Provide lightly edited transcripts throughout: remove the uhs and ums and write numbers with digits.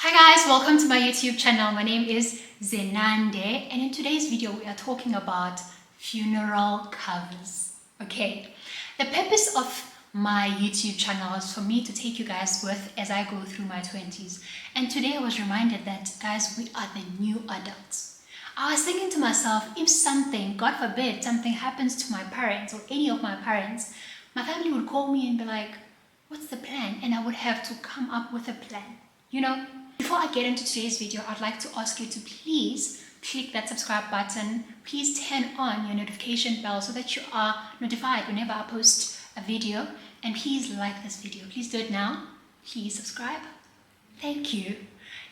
Hi guys, welcome to my YouTube channel. My name is Zenande, and in today's video we are talking about funeral covers. Okay, the purpose of my YouTube channel is for me to take you guys with as I go through my 20s. And today I was reminded that, guys, we are the new adults. I was thinking to myself, if something, God forbid, something happens to my parents or any of my parents, my family would call me and be like, what's the plan? And I would have to come up with a plan, you know? Before I get into today's video, I'd like to ask you to please click that subscribe button. Please turn on your notification bell so that you are notified whenever I post a video. And please like this video. Please do it now. Please subscribe. Thank you.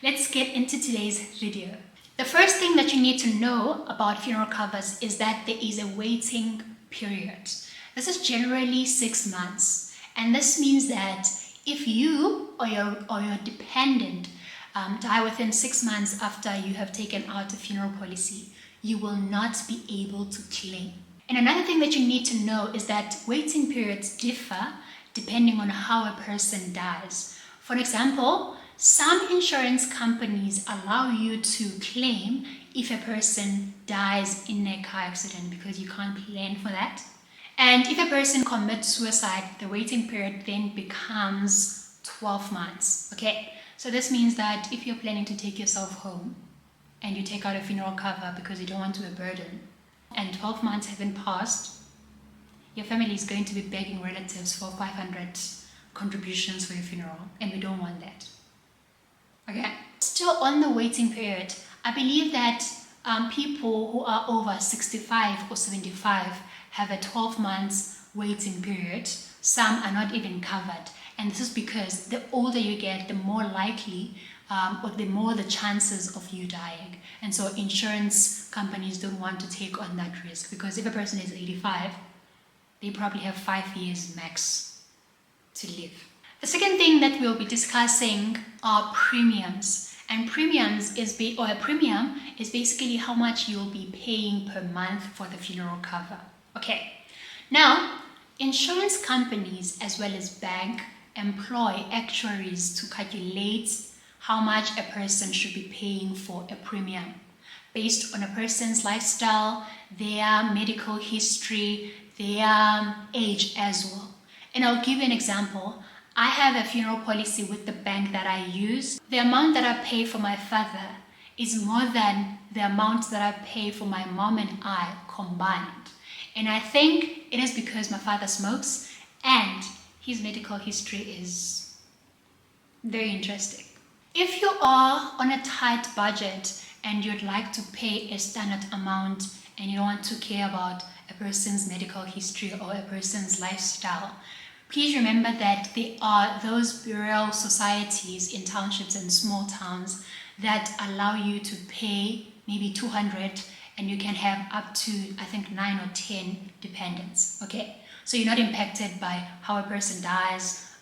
Let's get into today's video. The first thing that you need to know about funeral covers is that there is a waiting period. This is generally 6 months. And this means that if you or your dependent die within 6 months after you have taken out a funeral policy, you will not be able to claim. And another thing that you need to know is that waiting periods differ depending on how a person dies. For example, some insurance companies allow you to claim if a person dies in a car accident because you can't plan for that. And if a person commits suicide, the waiting period then becomes 12 months. Okay, so this means that if you're planning to take yourself home and you take out a funeral cover because you don't want to be a burden, and 12 months haven't passed, your family is going to be begging relatives for 500 contributions for your funeral, and we don't want that. Okay, still on the waiting period, I believe that people who are over 65 or 75 have a 12 months waiting period. Some are not even covered. And this is because the older you get, the more likely or the more the chances of you dying. And so insurance companies don't want to take on that risk, because if a person is 85, they probably have 5 years max to live. The second thing that we'll be discussing are premiums. And a premium is basically how much you'll be paying per month for the funeral cover. Okay, now insurance companies as well as bank employ actuaries to calculate how much a person should be paying for a premium based on a person's lifestyle, their medical history, their age as well. And I'll give you an example. I have a funeral policy with the bank that I use. The amount that I pay for my father is more than the amount that I pay for my mom and I combined. And I think it is because my father smokes and his medical history is very interesting. If you are on a tight budget and you'd like to pay a standard amount and you don't want to care about a person's medical history or a person's lifestyle, please remember that there are those burial societies in townships and small towns that allow you to pay maybe 200 and you can have up to, I think, 9 or 10 dependents. Okay, so you're not impacted by how a person dies,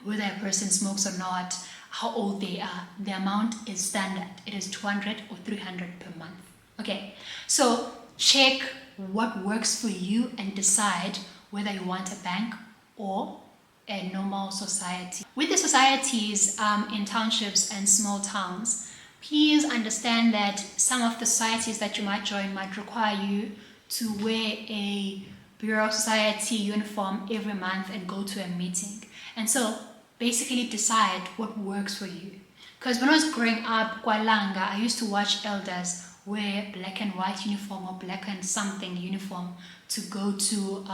whether a person smokes or not, how old they are. The amount is standard. It is 200 or 300 per month. Okay, so check what works for you and decide whether you want a bank or a normal society. With the societies in townships and small towns, please understand that some of the societies that you might join might require you to wear a Bureau Society uniform every month and go to a meeting. And so basically decide what works for you. Because when I was growing up, Kwalanga, I used to watch elders wear black and white uniform or black and something uniform to go to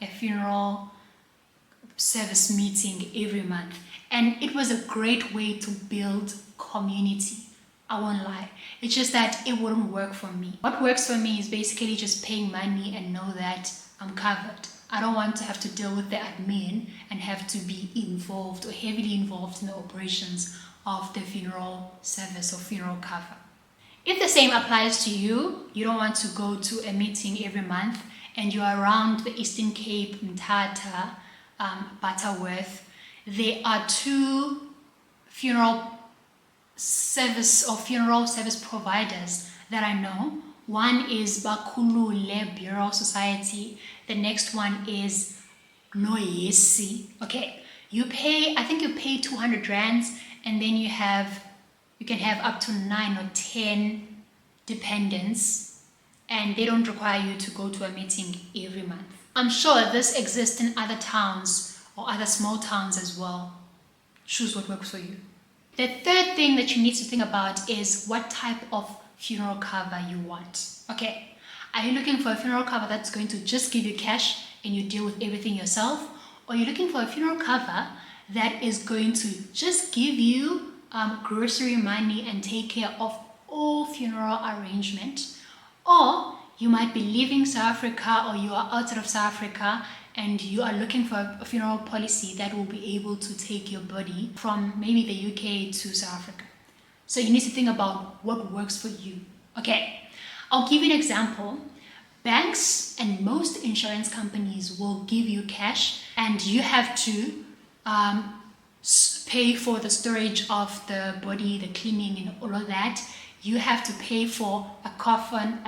a funeral service meeting every month. And it was a great way to build community. I won't lie. It's just that it wouldn't work for me. What works for me is basically just paying money and know that I'm covered. I don't want to have to deal with the admin and have to be involved or heavily involved in the operations of the funeral service or funeral cover. If the same applies to you, you don't want to go to a meeting every month and you're around the Eastern Cape, Mthatha, Butterworth, there are 2 funeral service providers that I know. One is Bakulule Bureau Society. The next one is Noyesi. Okay, I think you pay 200 rands and then you can have up to 9 or 10 dependents, and they don't require you to go to a meeting every month. I'm sure this exists in other towns or other small towns as well. Choose what works for you. The third thing that you need to think about is what type of funeral cover you want. Okay, are you looking for a funeral cover that's going to just give you cash and you deal with everything yourself? Or are you looking for a funeral cover that is going to just give you grocery money and take care of all funeral arrangement? Or you might be leaving South Africa, or you are outside of South Africa and you are looking for a funeral policy that will be able to take your body from maybe the UK to South Africa. So you need to think about what works for you. Okay, I'll give you an example. Banks and most insurance companies will give you cash, and you have to pay for the storage of the body, the cleaning and all of that. You have to pay for a coffin,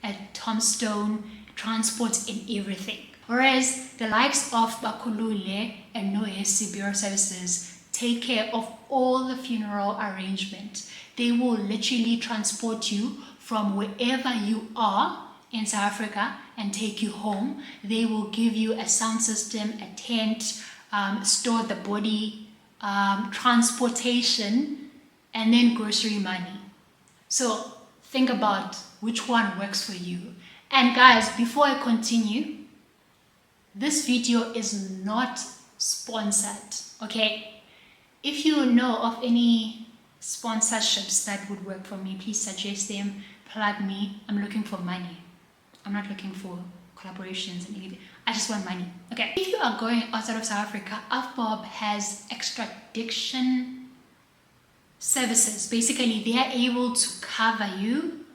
a tombstone, transport and everything. Whereas the likes of Bakulule and Noesi Bureau Services take care of all the funeral arrangement. They will literally transport you from wherever you are in South Africa and take you home. They will give you a sound system, a tent, store the body, transportation, and then grocery money. So think about which one works for you. And guys, before I continue, this video is not sponsored, okay? If you know of any sponsorships that would work for me, please suggest them, plug me. I'm looking for money. I'm not looking for collaborations and anything. I just want money, okay? If you are going outside of South Africa, AFBOB has extradition services. Basically, they are able to cover you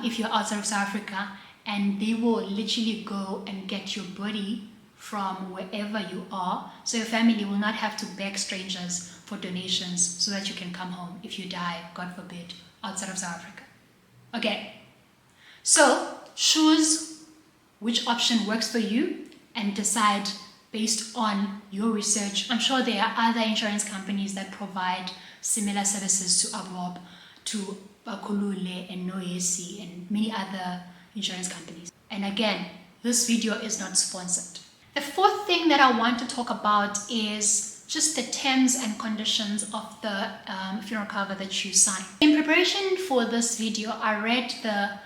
if you're outside of South Africa, and they will literally go and get your body from wherever you are, so your family will not have to beg strangers for donations so that you can come home if you die, God forbid, outside of South Africa. Okay, so choose which option works for you and decide based on your research. I'm sure there are other insurance companies that provide similar services to ABOB, to Bakulule and Noesi and many other insurance companies. And again, this video is not sponsored. The fourth thing that I want to talk about is just the terms and conditions of the funeral cover that you sign. In preparation for this video, I read the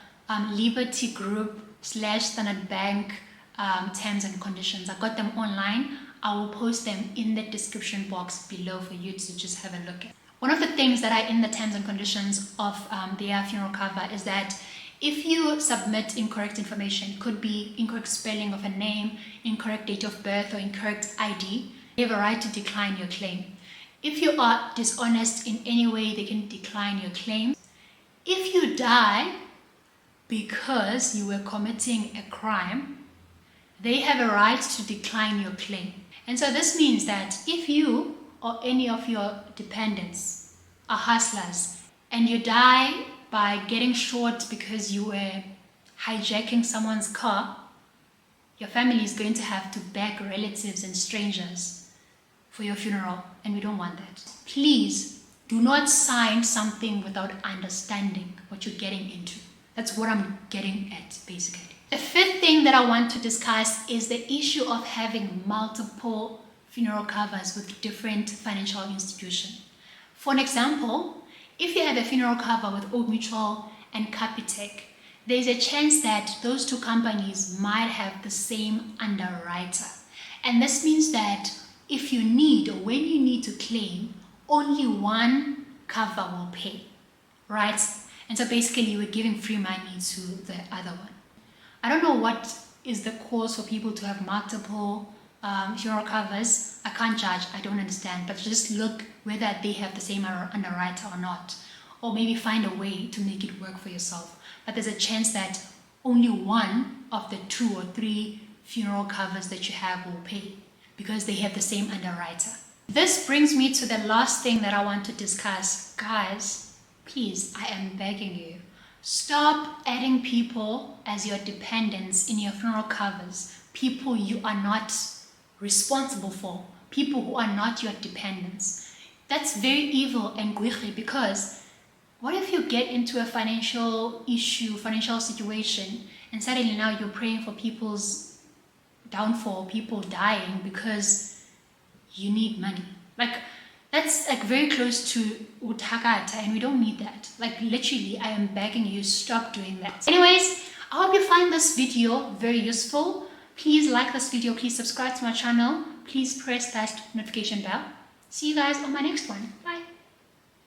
Liberty Group / Standard Bank terms and conditions. I got them online. I will post them in the description box below for you to just have a look at. One of the things that are in the terms and conditions of their funeral cover is that if you submit incorrect information, could be incorrect spelling of a name, incorrect date of birth, or incorrect ID, they have a right to decline your claim. If you are dishonest in any way, they can decline your claim. If you die because you were committing a crime, they have a right to decline your claim. And so this means that if you or any of your dependents are hustlers and you die by getting shot because you were hijacking someone's car, your family is going to have to beg relatives and strangers for your funeral, and we don't want that. Please do not sign something without understanding what you're getting into. That's what I'm getting at, basically. The fifth thing that I want to discuss is the issue of having multiple funeral covers with different financial institutions. For an example, if you have a funeral cover with Old Mutual and Capitec, there's a chance that those two companies might have the same underwriter. And this means that if you need, or when you need to claim, only one cover will pay, right? And so basically you were giving free money to the other one. I don't know what is the cause for people to have multiple funeral covers. I can't judge, I don't understand, but just look whether they have the same underwriter or not, or maybe find a way to make it work for yourself. But there's a chance that only one of the 2 or 3 funeral covers that you have will pay because they have the same underwriter. This brings me to the last thing that I want to discuss. Guys, please, I am begging you, stop adding people as your dependents in your funeral covers, people you are not responsible for, people who are not your dependents. That's very evil and gwigri, because what if you get into a financial issue, financial situation, and suddenly now you're praying for people's downfall, people dying because you need money? Like, that's like very close to utakata, and we don't need that. Like, literally, I am begging you, stop doing that. Anyways, I hope you find this video very useful. Please like this video, please subscribe to my channel, please press that notification bell. See you guys on my next one. Bye.